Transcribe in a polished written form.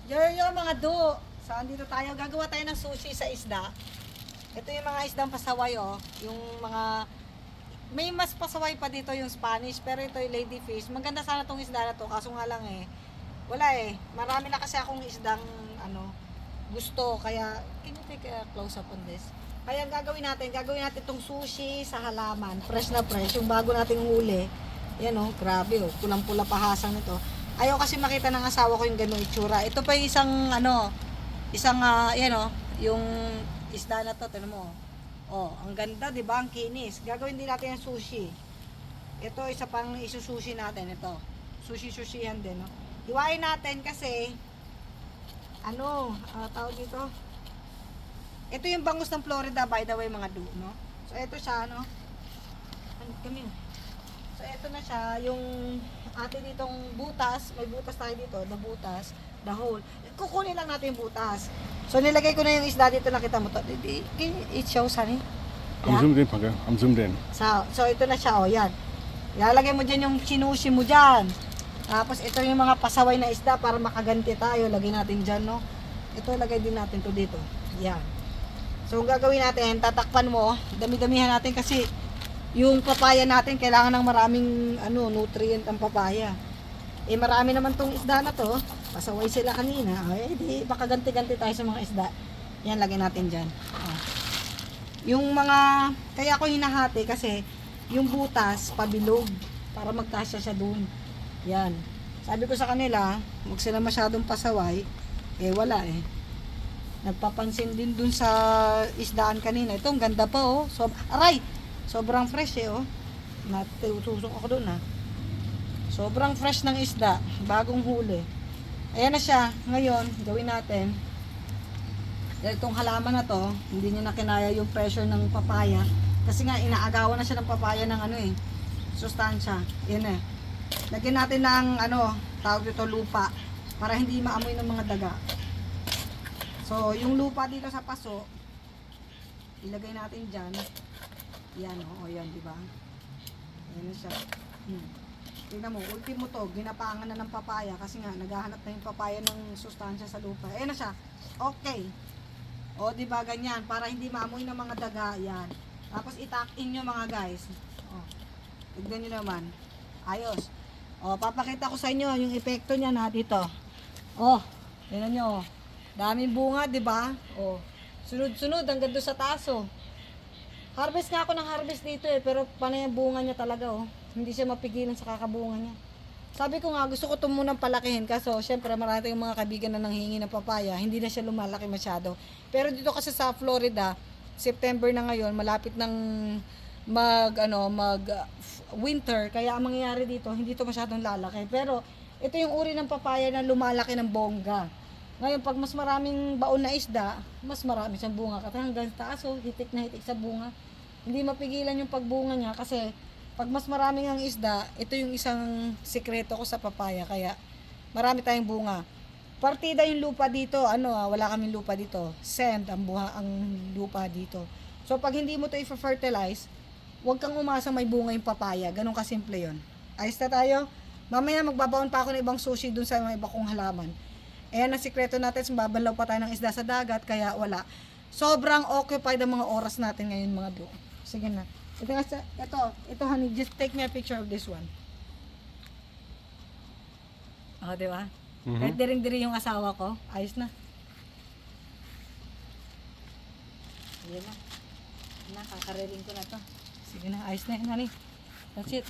Yo mga do. So andito tayo, gagawa tayo ng sushi sa isda. Ito yung mga isdang pasaway oh, yung mga may mas pasaway pa dito yung Spanish, pero ito yung ladyfish. Maganda sana tong isda na to, kaso nga lang wala marami na kasi akong isdang gusto, kaya can you take a close up on this? Kaya ang gagawin natin itong sushi sa halaman, fresh na fresh, yung bago nating huli. Yan oh, grabe oh, pulang-pula pahasang nito. Ayaw kasi makita ng asawa ko yung gano'ng itsura. Ito pa yung isang yan oh, yung isda na to, tingnan mo. Oh, ang ganda, 'di ba? Ang kinis. Gagawin din natin yung sushi. Ito isa pang isusushi natin ito. Sushi-sushihan din, no. Hiwain natin kasi tawag dito. Ito yung bangus ng Florida, by the way, mga do, no. So ito siya, no. Kami. So ito na siya, yung atin ditong butas, may butas tayo dito, the butas, the hole. Kukunin lang natin yung butas. So nilagay ko na yung isda dito, nakita mo to. It shows, honey. I'm zoomed in, Pagka. I'm zoomed in. So ito na siya, oh, yan. Ilalagay mo dyan yung sinushi mo dyan. Tapos ito yung mga pasaway na isda para makaganti tayo. Lagay natin dyan, no. Ito, lagay din natin to dito. Yan. So ang gagawin natin, tatakpan mo, dami-damihan natin kasi yung papaya natin, kailangan ng maraming nutrient ang papaya. Marami naman tong isda na to. Pasaway sila kanina. Di baka ganti-ganti tayo sa mga isda. Yan, lagay natin dyan. Yung mga, kaya ako hinahati kasi yung butas, pabilog. Para magkasya siya dun. Yan. Sabi ko sa kanila, huwag sila masyadong pasaway. Wala Nagpapansin din dun sa isdaan kanina. Ito, ang ganda pa oh. Aray! Sobrang fresh oh. Natutusok ako doon Sobrang fresh ng isda. Bagong huli. Ayan na siya. Ngayon, gawin natin. Dahil itong halaman na to, hindi niya na kinaya yung pressure ng papaya. Kasi nga, inaagawan na siya ng papaya ng sustansya. Yan Lagyan natin ng tawag dito lupa. Para hindi maamoy ng mga daga. So, yung lupa dito sa paso, ilagay natin dyan. Yan yan, di ba? Ayan na siya. Tingnan mo, ultimo to, ginapangan na ng papaya kasi nga naghahanap na yung papaya ng sustansya sa lupa. Ayan na siya. Okay. O, di ba ganyan para hindi maamoy ng mga daga, yan. Tapos itak-in nyo mga guys. Tignan nyo naman. Ayos. Papakita ko sa inyo yung epekto niya dito. Tingnan nyo. Daming bunga, di ba? Sunod-sunod hanggang doon sa taas Harvest nga ako ng harvest dito pero panay ang bunga niya talaga Hindi siya mapigilan sa kakabunga niya. Sabi ko nga gusto ko ito munang palakihin kaso syempre marami tayong mga kaibigan na nanghingi ng papaya, hindi na siya lumalaki masyado. Pero dito kasi sa Florida, September na ngayon, malapit ng winter, kaya ang mangyayari dito, hindi ito masyadong lalaki. Pero ito yung uri ng papaya na lumalaki ng bongga. Ngayon, pag mas maraming baon na isda, mas marami siyang bunga. Kasi hanggang taas, hitik na hitik sa bunga. Hindi mapigilan yung pagbunga niya kasi pag mas maraming ang isda, ito yung isang sikreto ko sa papaya. Kaya marami tayong bunga. Partida yung lupa dito, wala kaming lupa dito. Sand ang lupa dito. So pag hindi mo ito i-fertilize, huwag kang umasang may bunga yung papaya. Ganun kasimple yun. Ayos na tayo. Mamaya magbabaon pa ako ng ibang sushi dun sa mga iba kong halaman. Ayan ang sikreto natin, babalaw pa tayo ng isda sa dagat, kaya wala. Sobrang occupied ang mga oras natin ngayon mga bro. Sige na. Ito honey, just take me a picture of this one. Di ba? Kahit diring-diri yung asawa ko, ayos na. Ayan na. Kakariling ko na to. Sige na, ayos na yun honey. That's it.